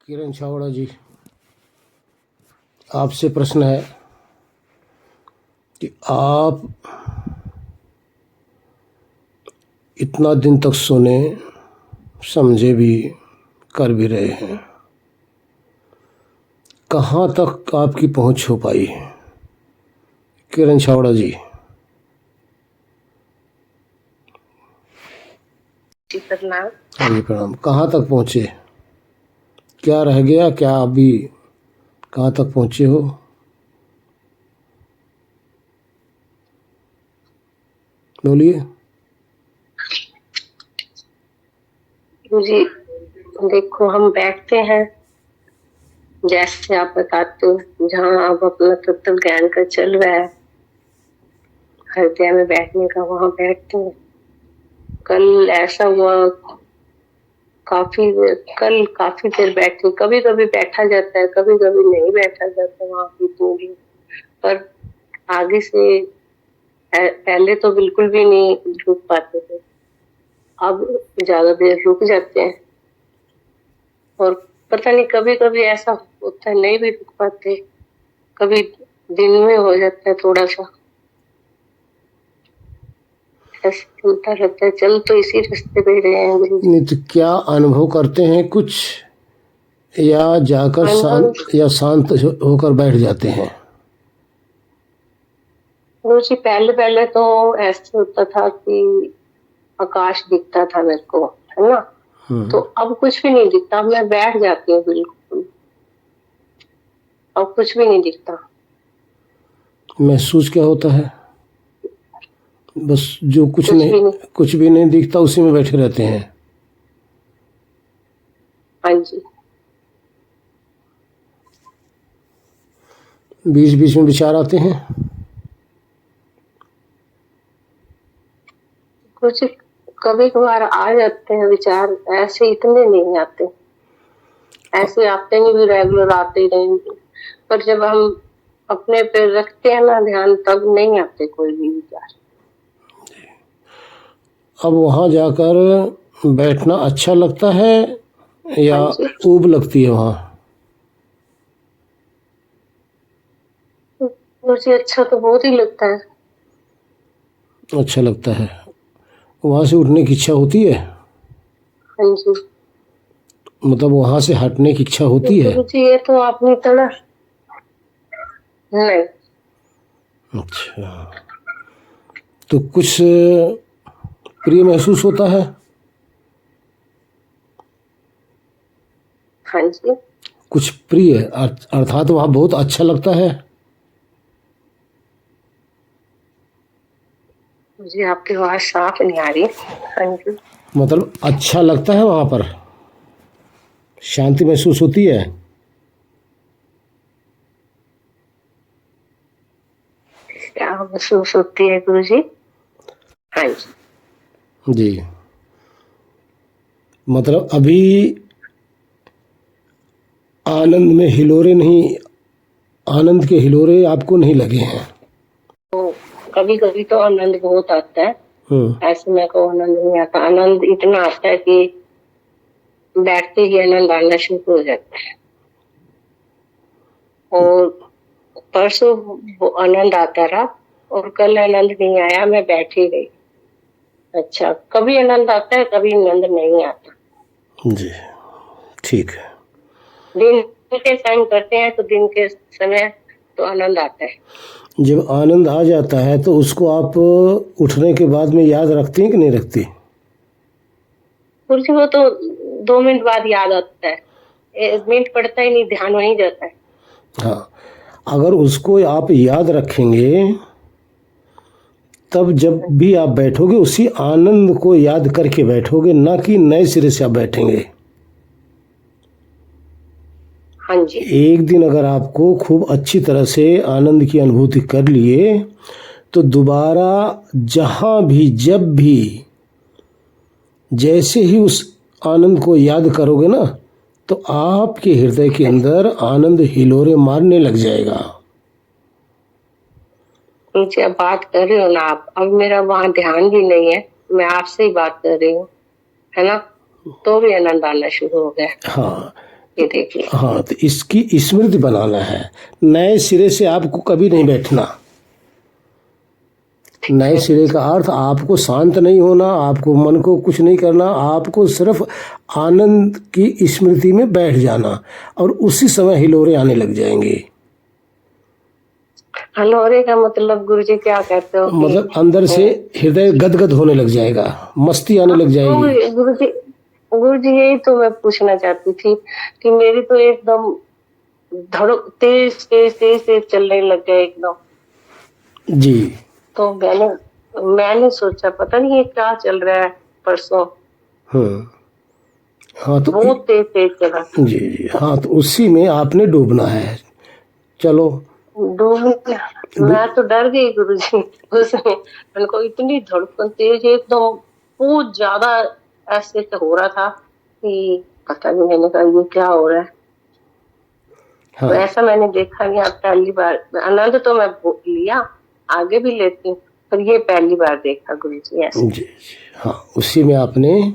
किरण छावड़ा जी, आपसे प्रश्न है कि आप इतना दिन तक सुने समझे भी कर भी रहे हैं, कहाँ तक आपकी पहुंच हो पाई है? किरण छावड़ा जी। जी प्रणाम। हाँ जी प्रणाम। कहाँ तक पहुँचे? क्या रह गया? क्या अभी कहाँ तक पहुँचे हो? बोलिए। जी देखो, हम बैठते हैं जैसे आप बताते हो, जहाँ आप अपना तत्व ज्ञान का चल रहा है हृदय में बैठने का, वहां बैठते हैं। कल ऐसा हुआ, कल काफी देर बैठे, कभी कभी बैठा जाता है, कभी कभी नहीं बैठा जाता वहां की दूरी पर। आगे से पहले तो बिल्कुल भी नहीं रुक पाते थे, अब ज्यादा देर रुक जाते हैं। और पता नहीं, कभी कभी ऐसा होता है नहीं भी रुक पाते, कभी दिन में हो जाता है थोड़ा सा, ऐसे चलता रहता है। चल तो इसी रास्ते पे रहे हैं। नहीं तो क्या अनुभव करते हैं कुछ, या जाकर शांत होकर बैठ जाते हैं? गुरु जी, पहले पहले तो ऐसे होता था कि आकाश दिखता था मेरे को, है ना। तो अब कुछ भी नहीं दिखता, अब मैं बैठ जाती हूँ बिल्कुल, अब कुछ भी नहीं दिखता। महसूस क्या होता है? बस जो कुछ भी नहीं दिखता उसी में बैठे रहते हैं। हाँ जी। बीच बीच में विचार आते हैं? कुछ कभी कभार आ जाते हैं विचार, ऐसे इतने नहीं आते, ऐसे आते नहीं भी, रेगुलर आते ही रहेंगे। पर जब हम अपने पे रखते हैं ना ध्यान, तब नहीं आते कोई भी विचार। अब वहाँ जाकर बैठना अच्छा लगता है या ऊब लगती है वहाँ? मुझे अच्छा तो बहुत ही लगता है। अच्छा लगता है। वहाँ से उठने की इच्छा होती है? हाँ जी। मतलब वहाँ से हटने की इच्छा होती है? जी, ये तो आपने तड़ा नहीं। अच्छा, तो कुछ प्रिय महसूस होता है? हाँ जी। कुछ प्रिय अर्थात वहाँ बहुत अच्छा लगता है? मुझे आपकी आवाज साफ नहीं आ रही। हाँ जी। मतलब अच्छा लगता है वहाँ पर, शांति महसूस होती है? क्या महसूस होती है गुरु जी? हाँ जी। जी, मतलब अभी आनंद में हिलोरे नहीं, आनंद के हिलोरे आपको नहीं लगे हैं? तो कभी कभी तो आनंद बहुत आता है, ऐसे मेरे को आनंद नहीं आता। आनंद इतना आता है कि बैठते ही आनंद आना शुरू हो जाता है। और परसों आनंद आता रहा और कल आनंद नहीं आया, मैं बैठी रही। अच्छा, कभी आनंद आता है, कभी आनंद नहीं आता। जी, ठीक है। दिन के टाइम करते हैं तो दिन के समय तो आनंद आता है। जब आनंद आ जाता है तो उसको आप उठने के बाद में याद रखती हैं कि नहीं रखती? कुर्सी वो तो 2 मिनट बाद याद आता है, 1 मिनट पड़ता ही नहीं, ध्यान वहीं जाता है। हाँ, अगर उसको आप याद रखेंगे तब जब भी आप बैठोगे उसी आनंद को याद करके बैठोगे, ना कि नए सिरे से आप बैठेंगे। हाँ जी। एक दिन अगर आपको खूब अच्छी तरह से आनंद की अनुभूति कर लिए तो दोबारा जहाँ भी जब भी जैसे ही उस आनंद को याद करोगे ना, तो आपके हृदय के अंदर आनंद हिलोरे मारने लग जाएगा। मुझे अब बात कर रहे हो ना आप, अब मेरा वहाँ ध्यान भी नहीं है, मैं आपसे ही बात कर रही हूँ, है ना, तो भी आनंद आना शुरू हो गया। हाँ, ये देखिए। हाँ, तो इसकी स्मृति बनाना है। नए सिरे से आपको कभी नहीं बैठना। नए सिरे का अर्थ आपको शांत नहीं होना, आपको मन को कुछ नहीं करना, आपको सिर्फ आनंद की स्मृति में बैठ जाना और उसी समय हिलोरे आने लग जाएंगे। हलोरे का मतलब गुरुजी क्या कहते हो? मतलब अंदर से हृदय गदगद होने लग जाएगा, मस्ती आने लग जाएगी। गुरुजी यही तो मैं पूछना चाहती थी कि मेरी तो एकदम धड़क तेज तेज तेज तेज चलने लग गया एकदम जी। तो मैंने सोचा पता नहीं ये क्या चल रहा है परसों। हाँ तो बहुत तेज तेज चला। जी जी, हाँ तो उसी में आपने डूबना है। चलो मैं तो डर गई गुरुजी उसमें। उनको इतनी धड़कन तेज एकदम बहुत ज्यादा ऐसे तो हो रहा था कि पता नहीं, मैंने कहा ये क्या हो रहा है। हाँ। तो ऐसा मैंने देखा नहीं। आप पहली बार आनंद तो मैं लिया, आगे भी लेती हूँ, पर ये पहली बार देखा गुरुजी ऐसे। जी जी, हाँ उसी में आपने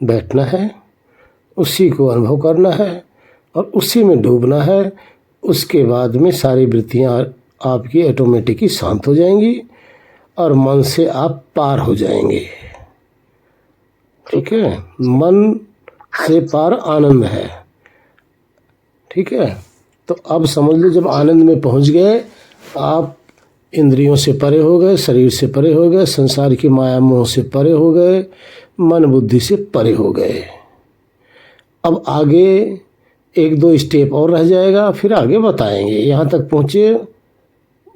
बैठना है, उसी को अनुभव करना है और उसी में डूबना है। उसके बाद में सारी वृत्तियाँ आपकी ऑटोमेटिक ही शांत हो जाएंगी और मन से आप पार हो जाएंगे। ठीक है, मन से पार आनंद है। ठीक है, तो अब समझ लो जब आनंद में पहुंच गए, आप इंद्रियों से परे हो गए, शरीर से परे हो गए, संसार की माया मोह से परे हो गए, मन बुद्धि से परे हो गए। अब आगे एक दो स्टेप और रह जाएगा, फिर आगे बताएंगे। यहाँ तक पहुँचे,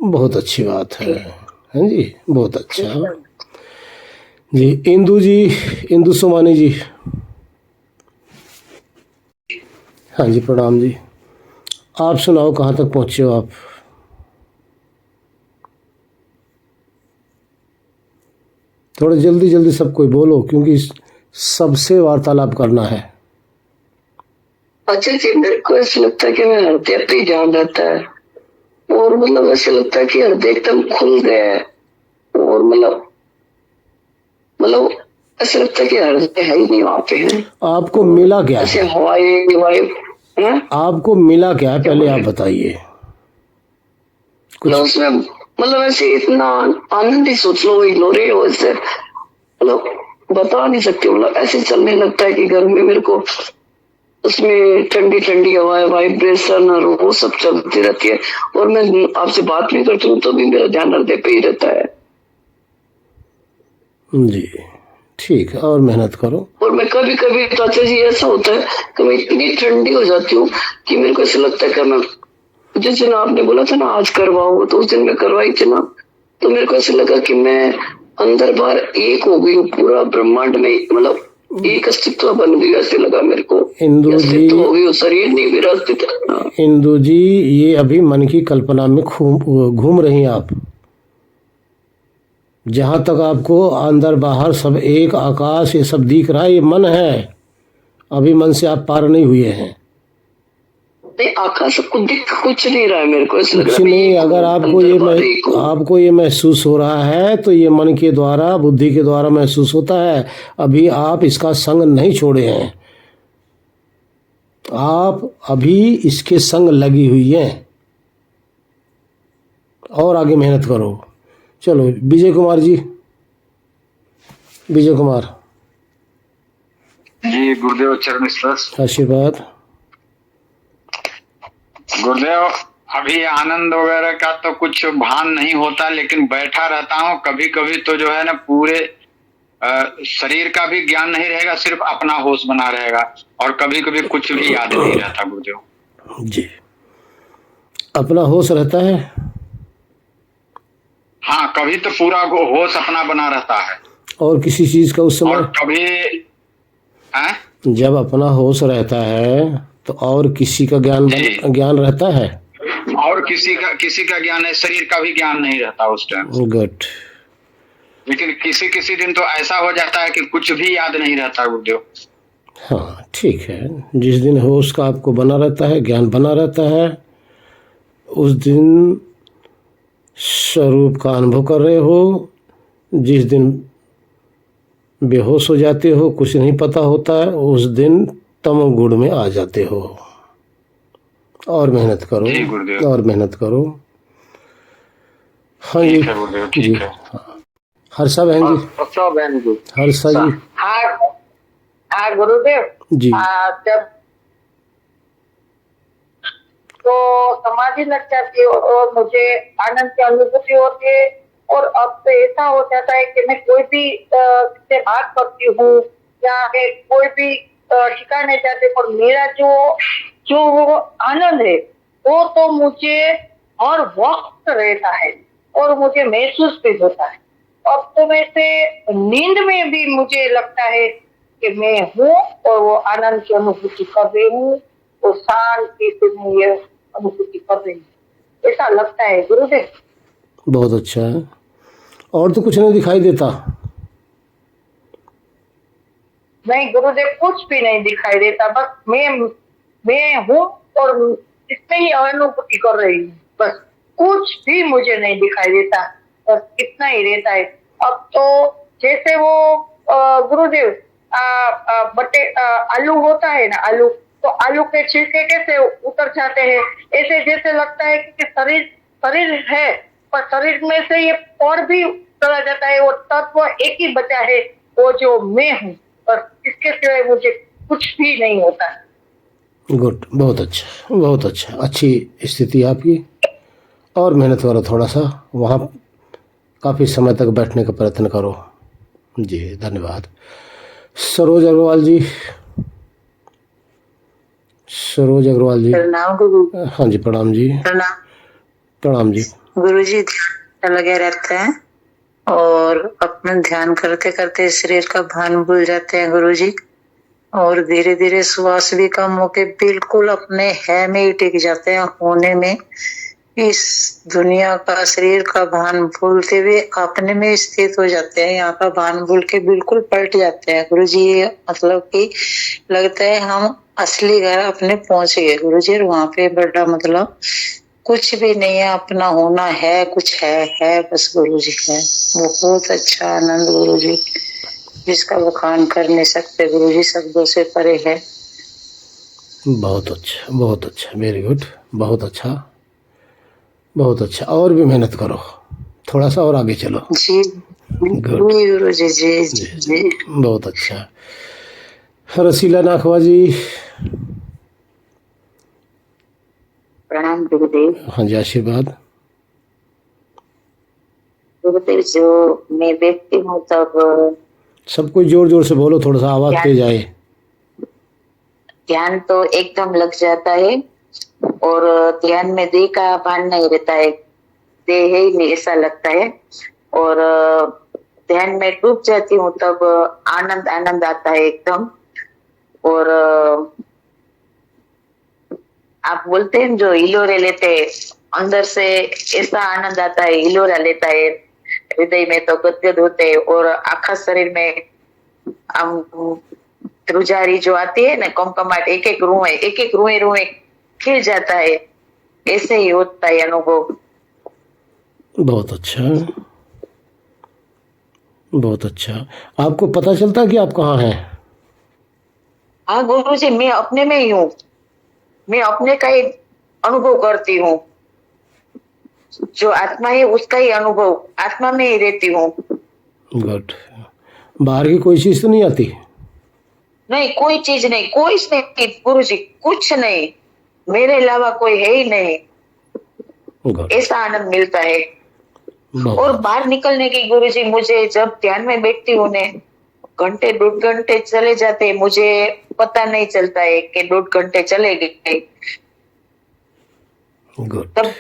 बहुत अच्छी बात है। हाँ जी, बहुत अच्छा जी। इंदु जी, इंदु सोमानी जी, हाँ जी प्रणाम जी। आप सुनाओ कहाँ तक पहुँचे हो आप? थोड़ा जल्दी जल्दी सब कोई बोलो, क्योंकि सबसे वार्तालाप करना है। अच्छा जी, मेरे को ऐसा लगता है कि मैं हृदय पे ही ध्यान रहता है और मतलब ऐसा लगता है कि हृदय एकदम खुल गया है और मतलब ऐसा लगता है कि हृदय है ही नहीं वहाँ पे है। आपको मिला क्या ऐसे है? हवाई आपको मिला क्या है, पहले आप बताइए कुछ। उसमें मतलब ऐसे इतना आनंद ही सोच लो, हिलोरे हो ऐसे, मतलब बता नहीं सकते। मतलब ऐसे चलने लगता है कि घर में मेरे को उसमें ठंडी ठंडी हवा, वाइब्रेशन और वो सब चलती रहती है और मैं आपसे बात भी करती हूँ तो भी मेरा ध्यान हृदय पे ही रहता है। जी ठीक है, और मेहनत करो। और मैं कभी कभी चाचा जी ऐसा होता है कि मैं इतनी ठंडी हो जाती हूँ कि मेरे को ऐसा लगता है कि मैं जिस दिन आपने बोला था ना आज करवाओ, तो उस दिन मैं करवाई थी ना, तो मेरे को ऐसा लगा कि मैं अंदर बाहर एक हो गई हूँ, पूरा ब्रह्मांड में मतलब एक अस्तित्व बन गई, ऐसे लगा मेरे को। इंदु जी हो गई, शरीर नहीं मेरा अस्तित्व। इंदु जी, ये अभी मन की कल्पना में घूम रही हैं आप। जहाँ तक आपको अंदर बाहर सब एक आकाश ये सब दिख रहा है, ये मन है। अभी मन से आप पार नहीं हुए हैं। नहीं, आकाश सबको दिख कुछ नहीं रहा है मेरे को, ऐसा लग कुछ रहा है नहीं। अगर आपको ये महसूस हो रहा है तो ये मन के द्वारा, बुद्धि के द्वारा महसूस होता है। अभी आप इसका संग नहीं छोड़े हैं, आप अभी इसके संग लगी हुई हैं। और आगे मेहनत करो। चलो विजय कुमार जी, विजय कुमार जी। गुरुदेव चरण स्पर्श। आशीर्वाद। गुरुदेव, अभी आनंद वगैरह का तो कुछ भान नहीं होता, लेकिन बैठा रहता हूँ। कभी कभी तो जो है ना पूरे शरीर का भी ज्ञान नहीं रहेगा, सिर्फ अपना होश बना रहेगा और कभी कभी कुछ भी याद नहीं रहता गुरुदेव जी। अपना होश रहता है? हाँ, कभी तो पूरा होश अपना बना रहता है। और किसी चीज का उस समय? और कभी जब अपना होश रहता है तो और किसी का ज्ञान रहता है? और किसी का ज्ञान है, शरीर का भी ज्ञान नहीं रहता उस टाइम। गुड। लेकिन किसी दिन तो ऐसा हो जाता है कि कुछ भी याद नहीं रहता गुरुदेव। हाँ ठीक है, जिस दिन होश का आपको बना रहता है, ज्ञान बना रहता है, उस दिन स्वरूप का अनुभव कर रहे हो। जिस दिन बेहोश हो जाते हो, कुछ नहीं पता होता है, उस दिन तमोगुण में आ जाते हो। और मेहनत जी करो, गुरुदेव। और मेहनत करो। हाँ जी ठीक है गुरुदेव, जी। ठीक है। हर्षा बहन जी, अच्छा बहन जी। हर्षा जी हाँ हाँ गुरुदेव। जी। जब तो समाधि लग जाती है और मुझे आनंद की अनुभूति होती है। और अब तो ऐसा हो जाता है कि मैं कोई भी से बात करती हूँ या मैं कोई भी ठिकाने जाते, पर मेरा जो जो वो आनंद है वो तो मुझे हर वक्त रहता है और मुझे महसूस भी होता है। अब तो वैसे नींद में भी मुझे लगता है कि मैं हूँ और वो आनंद की अनुभूति कर रही हूँ और शांति से मैं ये अनुभूति कर रही हूँ, ऐसा लगता है गुरुदेव। बहुत अच्छा है। और तो कुछ नहीं दिखाई देता? नहीं गुरुदेव, कुछ भी नहीं दिखाई देता, बस मैं हूँ और इसमें ही अनुभूति कर रही हूँ। बस कुछ भी मुझे नहीं दिखाई देता, बस इतना ही रहता है। अब तो जैसे वो गुरुदेव आलू होता है ना, आलू, तो आलू के छिलके कैसे उतर जाते हैं, ऐसे जैसे लगता है कि शरीर शरीर है पर शरीर में से ये और भी चला जाता है, वो तत्व एक ही बचा है, वो जो मैं हूँ। बस इसके सिवाय मुझे कुछ भी नहीं होता। गुड, बहुत अच्छा, बहुत अच्छा। अच्छी स्थिति आपकी। और मेहनत करो थोड़ा सा, वहाँ काफ़ी समय तक बैठने का प्रयत्न करो। जी धन्यवाद। सरोज अग्रवाल जी, सरोज अग्रवाल जी। प्रणाम गुरु। हाँ जी, प्रणाम जी। प्रणाम प्रणाम जी। गुरु जी। ध्यान लगे रहते हैं और अपना ध्यान करते करते शरीर का भान भूल जाते हैं गुरु जी, और धीरे धीरे श्वास भी कम होके बिल्कुल अपने है में ही टिक जाते हैं, होने में। इस दुनिया का शरीर का भान भूलते हुए अपने में स्थित हो जाते हैं, यहाँ का भान भूल के बिल्कुल पलट जाते हैं गुरु जी। ये मतलब कि लगता है हम असली घर अपने पहुंच गए गुरु जी, और वहाँ पे बड़ा मतलब कुछ भी नहीं है, अपना होना है, कुछ है बस गुरु जी है। बहुत अच्छा आनंद गुरु जी, जिसका बखान कर नहीं सकते गुरु जी, शब्दों से परे है। बहुत अच्छा, बहुत अच्छा, वेरी गुड, बहुत अच्छा, बहुत अच्छा। और भी मेहनत करो, थोड़ा सा और आगे चलो। जी गुड, गुरु जी। जी जी जी। बहुत अच्छा। रसीला नाखवा जी। प्रणाम गुरुदेव। हाँ जी, आशीर्वाद। गुरुदेव, जो मैं देखती हूँ तब सब कुछ जोर जोर से बोलो, थोड़ा सा आवाज तेज आए। ध्यान तो एकदम लग जाता है और ध्यान में देह का भान नहीं रहता है, देह है ही नहीं ऐसा लगता है। और ध्यान में डूब जाती हूँ तब आनंद आनंद आता है एकदम। और आप बोलते हैं जो हिलोरे लेते हैं, अंदर से ऐसा आनंद आता है, हिलोरा लेता है, हृदय में तो गदगद होते हैं और आखा शरीर में ध्रुजारी जो आती है ना, कमकमाट, एक एक रुए खिल जाता है, ऐसे ही होता है अनुभव। बहुत अच्छा, बहुत अच्छा। आपको पता चलता है कि आप कहाँ हैं? हाँ गुरु जी, मैं अपने में ही हूँ, मैं अपने का ही अनुभव करती हूँ, जो आत्मा है उसका ही अनुभव, आत्मा में ही रहती हूँ। गुड। बाहर की कोई चीज तो नहीं आती? नहीं, कोई चीज नहीं, कोई नहीं गुरु जी, कुछ नहीं, मेरे अलावा कोई है ही नहीं, गुड, ऐसा आनंद मिलता है। बहुत और अच्छा। बाहर निकलने की गुरु जी, मुझे जब ध्यान में बैठती हूँ ने, घंटे 2 घंटे चले जाते, मुझे पता नहीं चलता है कि 2 घंटे चले गए। गुड, तब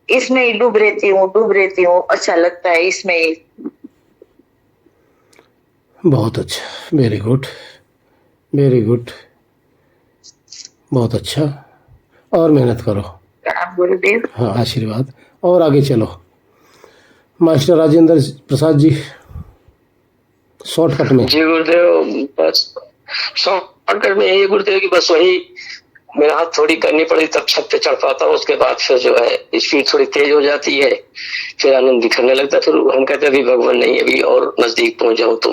इसमें ही डूब रहती हूँ, अच्छा लगता है इसमें ही। बहुत अच्छा, वेरी गुड, वेरी गुड, बहुत अच्छा। और मेहनत करो। गुरुदेव। हाँ, आशीर्वाद। और आगे चलो। मास्टर राजेंद्र प्रसाद जी, शॉर्टकट में। जी गुरुदेव, बस शॉर्टकट में यही गुरुदेव की बस वही मेरे हाथ थोड़ी करनी पड़ी तब छत पे चढ़ पाता हूँ। उसके बाद फिर जो है स्पीड थोड़ी तेज हो जाती है, फिर आनंद दिखने लगता है। फिर हम कहते हैं अभी भगवान नहीं, अभी और नजदीक पहुंच जाओ, तो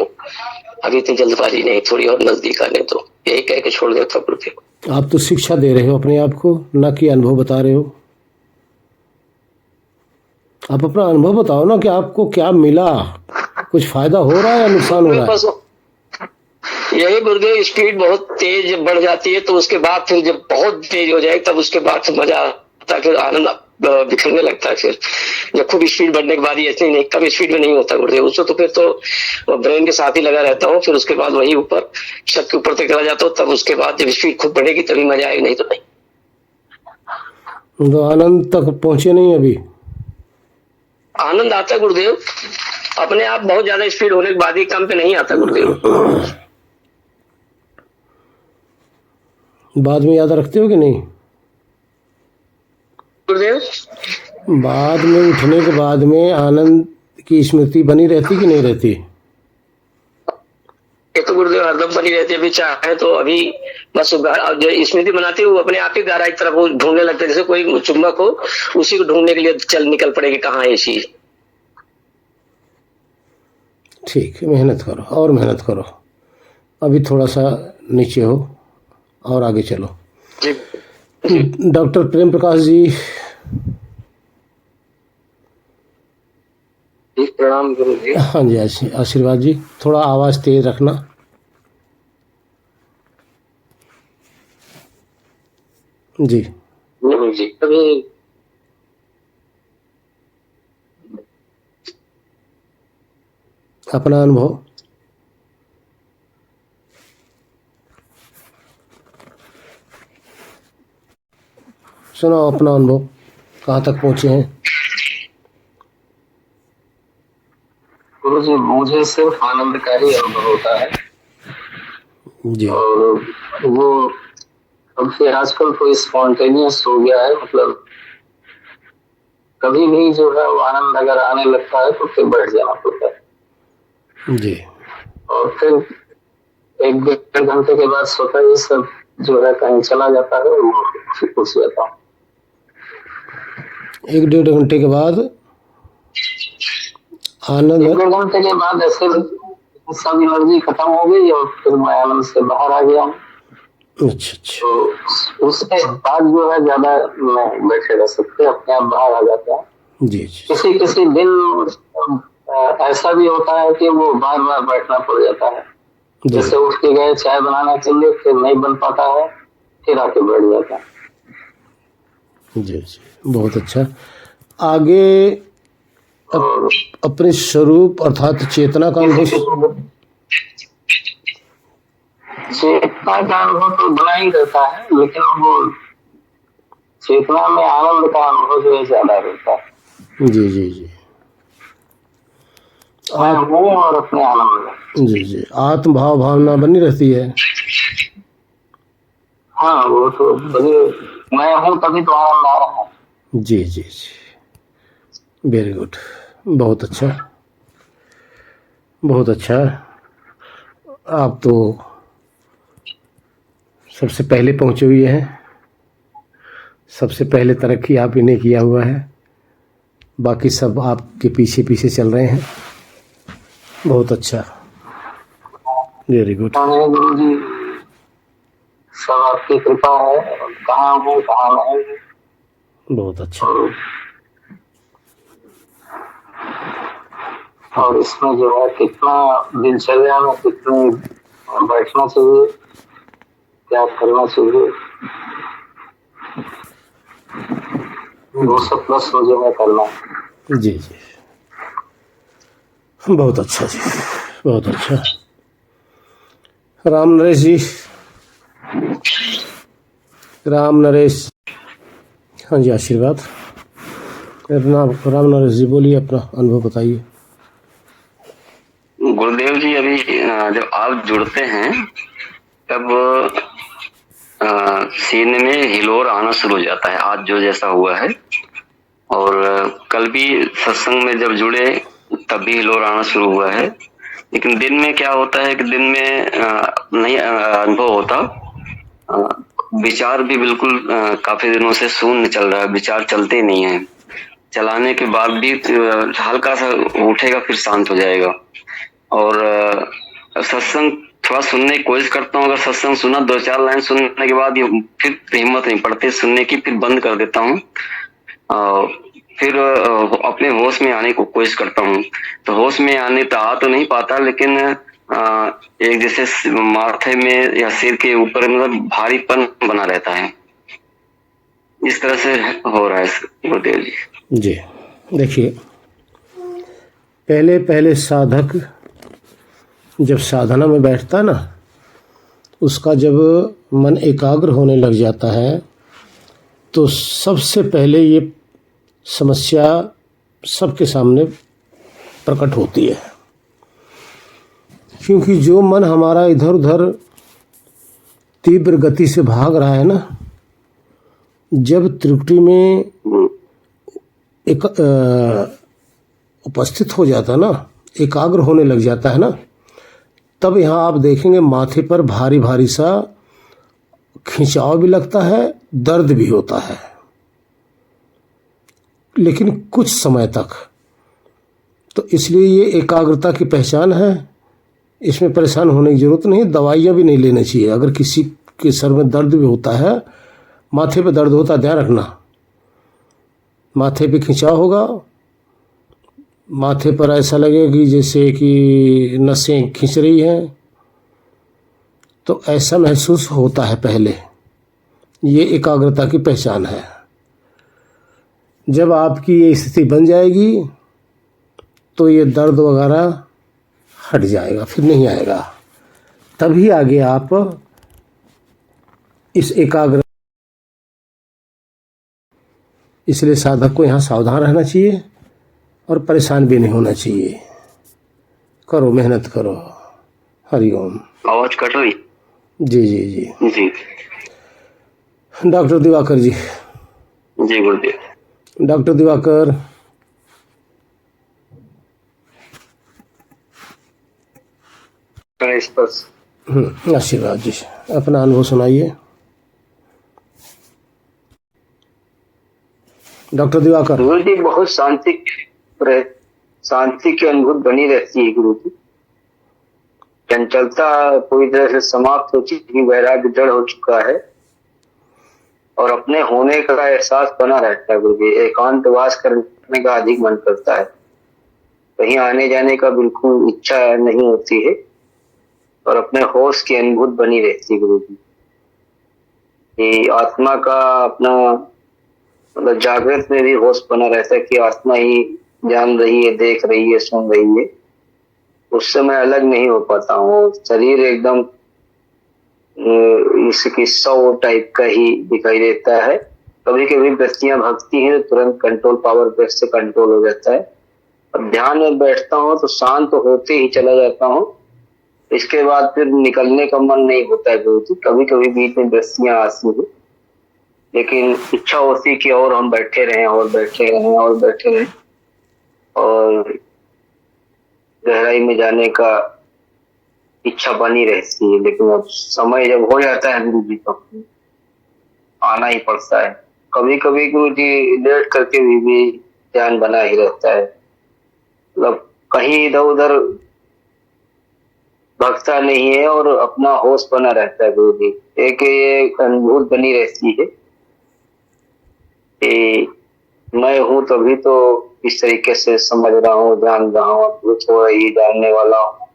अभी इतनी जल्दबाजी नहीं, थोड़ी और नजदीक आने तो, यही कह के छोड़ देता गुरुदेव। आप तो शिक्षा दे रहे हो अपने आप को, ना कि अनुभव बता रहे हो। आप अपना अनुभव बताओ ना कि आपको क्या मिला, कुछ फायदा हो रहा है या नुकसान हो रहा है। बस यही गुरुदेव, स्पीड बहुत तेज बढ़ जाती है तो उसके बाद फिर जब बहुत तेज हो जाए तब उसके बाद फिर मजा आता है, फिर आनंद बिखरने लगता है। फिर जब खूब स्पीड बढ़ने के बाद ही, ऐसे नहीं कम स्पीड में नहीं होता गुरुदेव, उससे तो फिर तो ब्रेन के साथ ही लगा रहता हूँ। फिर उसके बाद वही ऊपर छत के ऊपर तक चला जाता हूँ, तब उसके बाद जब स्पीड खूब बढ़ेगी तभी मजा आएगी, नहीं तो नहीं। तो आनंद तक पहुंचे नहीं अभी। आनंद आता है गुरुदेव, अपने आप बहुत ज्यादा स्पीड होने के बाद ही कम पे नहीं आता गुरुदेव। बाद में याद रखते हो कि नहीं। गुरुदेव बाद में उठने के बाद में आनंद की स्मृति बनी रहती कि नहीं रहती। ये तो गुरुदेव हरदम बनी रहती है, अभी चाहे तो अभी बस स्मृति बनाते हुए अपने आप ही गहराई तरफ वो ढूंढने लगते, जैसे कोई चुंबक हो उसी को ढूंढने के लिए निकल पड़ेगी कहाँ है ये चीज। ठीक है, मेहनत करो और मेहनत करो, अभी थोड़ा सा नीचे हो और आगे चलो। जी डॉक्टर प्रेम प्रकाश जी। प्रणाम गुरु जी। हाँ जी, आशीर्वाद जी, थोड़ा आवाज़ तेज रखना। जी गुरु जी कभी अपना अनुभव। सुनाओ अपना अनुभव, कहाँ तक पहुँचे हैं। गुरु जी मुझे सिर्फ आनंद का ही अनुभव होता है जी। और वो अब से आजकल तो स्पॉन्टेनियस हो गया है, मतलब कभी भी जो है वो आनंद अगर आने लगता है तो फिर बैठ जाना पड़ता है जी। और फिर 1-1.5 घंटे के बाद स्वतः ये सब जो है कहीं चला जाता है, वो फिर उठ जाता हूँ। 1-1.5 घंटे के बाद आनंद। 1-1.5 घंटे के बाद ऐसे सब एनर्जी खत्म हो गई और फिर मैं आनंद से बाहर आ गया हूँ। अच्छा अच्छा। तो उसके बाद जो है ज्यादा नहीं बैठे रह सकते, अपने आप बाहर आ जाता है। जी जी। किसी किसी दिन ऐसा भी होता है कि वो बार बार बैठना पड़ जाता है, जैसे उठ के गए चाय बनाने के लिए, फिर नहीं बन पाता है, फिर आके बैठ जाता है। जी जी, बहुत अच्छा। आगे अपने स्वरूप अर्थात चेतना का अनुभव। चेतना का अनुभव तो बना ही रहता है, लेकिन वो चेतना में आनंद का अनुभव जो है ज्यादा रहता है। जी जी जी। आप वो और अपने आनंद में। जी जी, आत्म भाव भावना बनी रहती है। हाँ वो तो बनी, मैं हूँ तभी तो आनंद आ रहा है। जी जी जी, वेरी गुड, बहुत अच्छा बहुत अच्छा। आप तो सबसे पहले पहुँचे हुए हैं, सबसे पहले तरक्की आप ही ने किया हुआ है, बाकी सब आपके पीछे पीछे चल रहे हैं। बहुत अच्छा, वेरी गुड। गुरु जी सब आपकी कृपा है, कहाँ हूँ कहाँ नहीं। बहुत अच्छा। और इसमें जो है कितना दिनचर्या में कितनी बैठना चाहिए, क्या करना चाहिए, वो सब प्रश्न जो है करना। जी जी, बहुत अच्छा जी, बहुत अच्छा। राम नरेश जी। राम नरेश। हाँ जी, आशीर्वाद। राम नरेश जी बोलिए, अपना अनुभव बताइए। गुरुदेव जी अभी जब आप जुड़ते हैं तब सीने में हिलोर आना शुरू हो जाता है, आज जो जैसा हुआ है। और कल भी सत्संग में जब जुड़े तब भी हिलोर आना शुरू हुआ है, लेकिन दिन में क्या होता है कि दिन में नहीं अनुभव होता, विचार भी बिल्कुल काफी दिनों से शून्य चल रहा है, विचार चलते नहीं है। चलाने के बाद भी हल्का सा उठेगा फिर शांत हो जाएगा। और सत्संग थोड़ा सुनने की कोशिश करता हूँ, अगर सत्संग सुना 2-4 लाइन सुनने के बाद फिर हिम्मत नहीं पड़ती सुनने की, फिर बंद कर देता हूँ। फिर अपने होश में आने की कोशिश करता हूँ। तो होश में आने तो आ तो नहीं पाता, लेकिन एक जैसे माथे में या सिर के ऊपर मतलब भारीपन बना रहता है, इस तरह से हो रहा है गुरुदेव जी। जी देखिए, पहले पहले साधक जब साधना में बैठता ना, उसका जब मन एकाग्र होने लग जाता है तो सबसे पहले ये समस्या सबके सामने प्रकट होती है। क्योंकि जो मन हमारा इधर उधर तीव्र गति से भाग रहा है ना, जब त्रिकुटी में एक उपस्थित हो जाता ना, एकाग्र होने लग जाता है ना, तब यहाँ आप देखेंगे माथे पर भारी भारी सा खिंचाव भी लगता है, दर्द भी होता है, लेकिन कुछ समय तक। तो इसलिए ये एकाग्रता की पहचान है, इसमें परेशान होने की जरूरत नहीं, दवाइयाँ भी नहीं लेनी चाहिए। अगर किसी के सर में दर्द भी होता है, माथे पे दर्द होता है, ध्यान रखना, माथे पे खिंचाव होगा, माथे पर ऐसा लगेगा कि जैसे कि नसें खींच रही हैं, तो ऐसा महसूस होता है पहले। ये एकाग्रता की पहचान है। जब आपकी ये स्थिति बन जाएगी तो ये दर्द वगैरह हट जाएगा, फिर नहीं आएगा। तभी आगे आप इस एकाग्र, इसलिए साधक को यहाँ सावधान रहना चाहिए और परेशान भी नहीं होना चाहिए। करो, मेहनत करो। हरिओम। आवाज कट रही? जी जी जी जी डॉक्टर दिवाकर जी। जी गुरुदेव। डॉक्टर दिवाकर, आशीर्वाद जी, अपना अनुभव सुनाइए। डॉक्टर दिवाकर। गुरु जी बहुत शांति की अनुभूति बनी रहती है गुरु जी। चंचलता पूरी तरह से समाप्त हो चुकी, वैराग्य दृढ़ हो चुका है और अपने होने का एहसास बना रहता है गुरु जी। एकांतवास करने का अधिक मन करता है, कहीं आने जाने का बिल्कुल इच्छा नहीं होती है और अपने होश की अनुभूति बनी रहती है गुरु जी। ये आत्मा का अपना मतलब जागृत में भी होश बना रहता है कि आत्मा ही जान रही है, देख रही है, सुन रही है। उससे मैं अलग नहीं हो पाता हूँ। शरीर एकदम इसकी 100 टाइप का ही दिखाई देता है। कभी कभी वृत्तियां भगती हैं तो तुरंत कंट्रोल पावर ब्रेक से कंट्रोल हो जाता है। अब ध्यान में बैठता हूँ तो शांत होते ही चला जाता हूँ। इसके बाद फिर निकलने का मन नहीं होता है गुरु जी। कभी कभी बीच में वृत्तियां आती हैं, लेकिन इच्छा होती कि और हम बैठे रहें और बैठे रहें और बैठे रहें और गहराई में जाने का इच्छा बनी रहती है। लेकिन अब समय जब हो जाता है गुरु जी तो आना ही पड़ता है। कभी कभी गुरु जी लेट करके भी ध्यान बना ही रहता है, मतलब कहीं इधर उधर भगता नहीं है और अपना होश बना रहता है गुरु जी। एक ये अनुभूति बनी रहती है कि मैं हूँ तभी तो इस तरीके से समझ रहा हूँ, जान रहा हूँ, कुछ हो रही जानने वाला हूँ।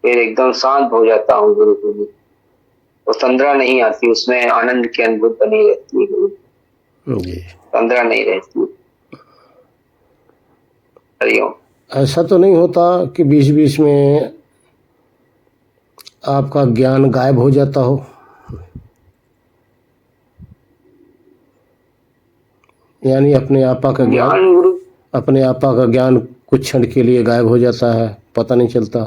फिर एकदम शांत हो जाता हूँ गुरु जी। तो तंद्रा नहीं आती, उसमें आनंद की अनुभूति बनी रहती है गुरु जी, तंद्रा नहीं रहती। हरिओम। ऐसा तो नहीं होता कि बीच बीच में आपका ज्ञान गायब हो जाता हो? यानी अपने आपा का ज्ञान, अपने आपा का ज्ञान कुछ क्षण के लिए गायब हो जाता है, पता नहीं चलता।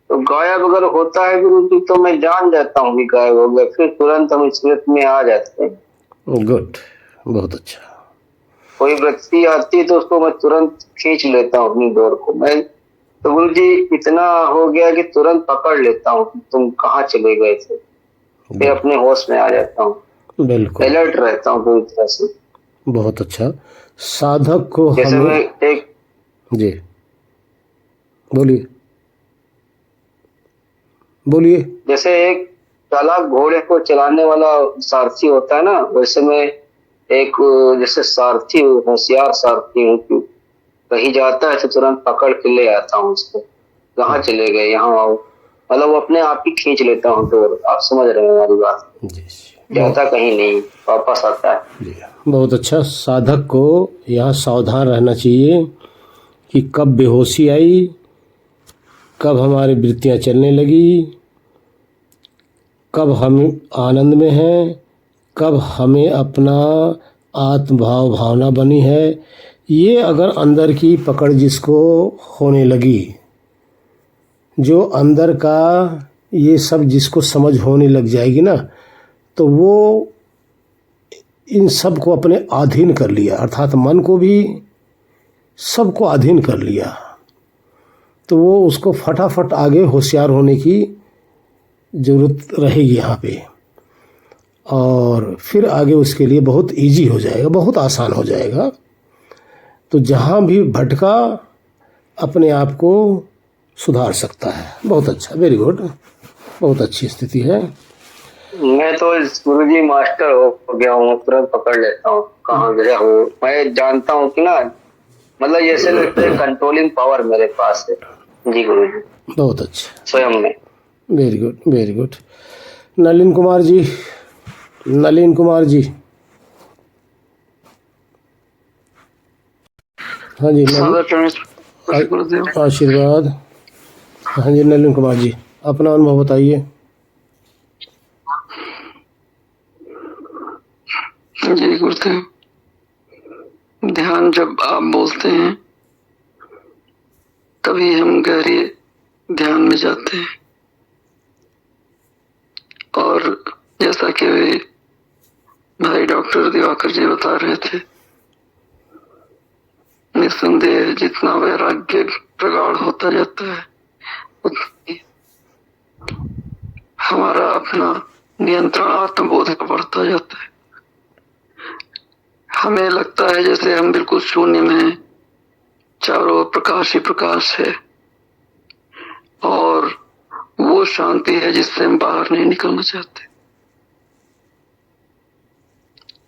तो गायब अगर होता है गुरु जी तो मैं जान जाता हूँ कि गायब हो गया, फिर तुरंत हम स्मृति में आ जाते हैं। गुड, बहुत अच्छा। कोई वृत्ति आती है तो उसको मैं तुरंत खींच लेता हूँ अपनी डोर को। मैं तो गुरु जी इतना हो गया कि तुरंत पकड़ लेता हूँ कि तुम कहाँ चले गए थे, फिर अपने होश में आ जाता हूँ, बिल्कुल अलर्ट रहता हूँ पूरी तरह से। बहुत अच्छा। साधक को जैसे हमें मैं एक जी बोलिए बोलिए। जैसे एक चालाक घोड़े को चलाने वाला सारथी होता है ना, वैसे मैं एक जैसे सारथी हूँ, होशियार सारथी हूँ कि कहीं जाता है तो तुरंत पकड़ के ले आता हूँ उसको, कहाँ चले गए, यहाँ आओ, मतलब वो अपने आप ही खींच लेता हूँ डोर। आप समझ रहे हैं हमारी बात, जी जाता कहीं नहीं, वापस आता है। जी बहुत अच्छा। साधक को यहाँ सावधान रहना चाहिए कि कब बेहोशी आई, कब हमारी वृत्तियाँ चलने लगी, कब हम आनंद में हैं, कब हमें अपना आत्मभाव भावना बनी है। ये अगर अंदर की पकड़ जिसको होने लगी, जो अंदर का ये सब जिसको समझ होने लग जाएगी ना, तो वो इन सब को अपने अधीन कर लिया, अर्थात मन को भी सबको अधीन कर लिया, तो वो उसको फटाफट आगे होशियार होने की ज़रूरत रहेगी यहाँ पे, और फिर आगे उसके लिए बहुत इजी हो जाएगा, बहुत आसान हो जाएगा। तो जहाँ भी भटका अपने आप को सुधार सकता है। बहुत अच्छा, वेरी गुड, बहुत अच्छी स्थिति है। मैं तो गुरुजी मास्टर हो गया हूँ, तुरंत पकड़ लेता हूँ कहाँ गया हो। मैं जानता हूँ कि ना, मतलब जैसे लगता है कंट्रोलिंग पावर मेरे पास है। जी गुरुजी, बहुत अच्छा, स्वयं में। Very good very good. Nalin Kumar ji, Nalin Kumar ji, हाँ जी आशीर्वाद। हाँ जी नलिन कुमार जी, अपना अनुभव बताइए। जी गुरुदेव, ध्यान जब आप बोलते हैं तभी हम गहरे ध्यान में जाते हैं, और जैसा कि भाई डॉक्टर दिवाकर जी बता रहे थे, निस्संदेह जितना वैराग्य प्रगाढ़ होता जाता है उतनी हमारा अपना नियंत्रण आत्मबोध का बढ़ता जाता है। हमें लगता है जैसे हम बिल्कुल शून्य में हैं, चारों ओर प्रकाश ही प्रकाश है, और वो शांति है जिससे हम बाहर नहीं निकलना चाहते।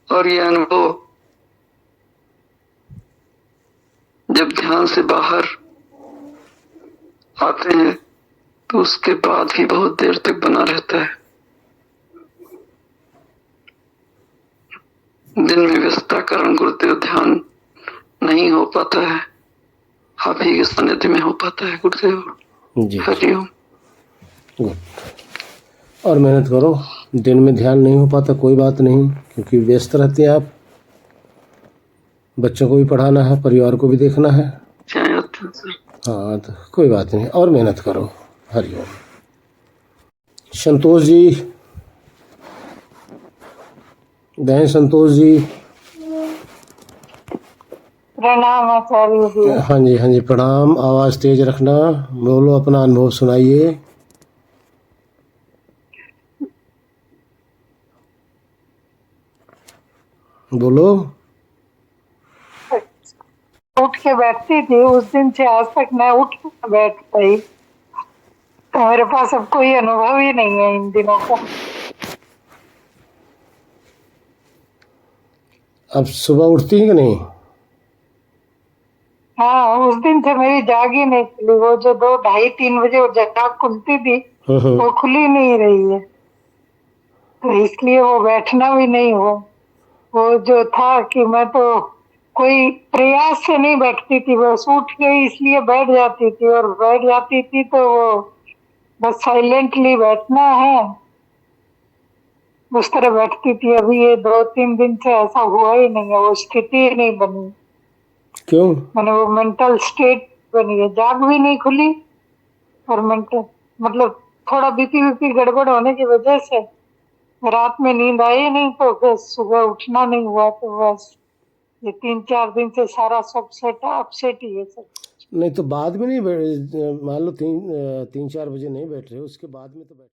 और ये अनुभव जब ध्यान से बाहर आते हैं तो उसके बाद ही बहुत देर तक बना रहता है। दिन में व्यस्तता कारण गुरुदेव ध्यान नहीं हो पाता है, आप ही के सानिध्य में हो पाता है गुरुदेव। जी हरिओम। गुड, और मेहनत करो। दिन में ध्यान नहीं हो पाता कोई बात नहीं, क्योंकि व्यस्त रहते हैं आप, बच्चों को भी पढ़ाना है, परिवार को भी देखना है। हाँ तो कोई बात नहीं, और मेहनत करो। हरिओम। संतोष जी, बहन संतोष जी। प्रणाम आचार्य जी। हाँ जी हाँ जी प्रणाम। आवाज़ तेज रखना, बोलो अपना अनुभव सुनाइए। बोलो। उठ के बैठती थी, उस दिन से आज तक मैं उठ के बैठ पाई, तो मेरे पास अब कोई अनुभव ही नहीं है इन दिनों का। अब सुबह उठती है कि नहीं? हाँ, उस दिन से मेरी जाग ही नहीं खुली। वो जो 2, 2:30, 3 बजे वो जाग खुलती थी वो खुली नहीं रही है, तो इसलिए वो बैठना भी नहीं हो। वो जो था कि मैं तो कोई प्रयास से नहीं बैठती थी, बस उठ गई इसलिए बैठ जाती थी, और बैठ जाती थी तो वो बस साइलेंटली बैठना है, उस तरह बैठती थी। अभी ये 2-3 दिन से ऐसा हुआ ही नहीं है, वो स्थिति ही नहीं बनी। क्यों? मैंने वो मेंटल स्टेट बनी है, जाग भी नहीं खुली, और मेंटल मतलब थोड़ा बीपी गड़बड़ होने की वजह से रात में नींद आई नहीं, तो फिर सुबह उठना नहीं हुआ, तो बस ये 3-4 दिन से सारा सब अपसेट ही है सब। नहीं तो बाद में नहीं मान लो 3-4 बजे नहीं बैठ रहे, उसके बाद में तो बैठ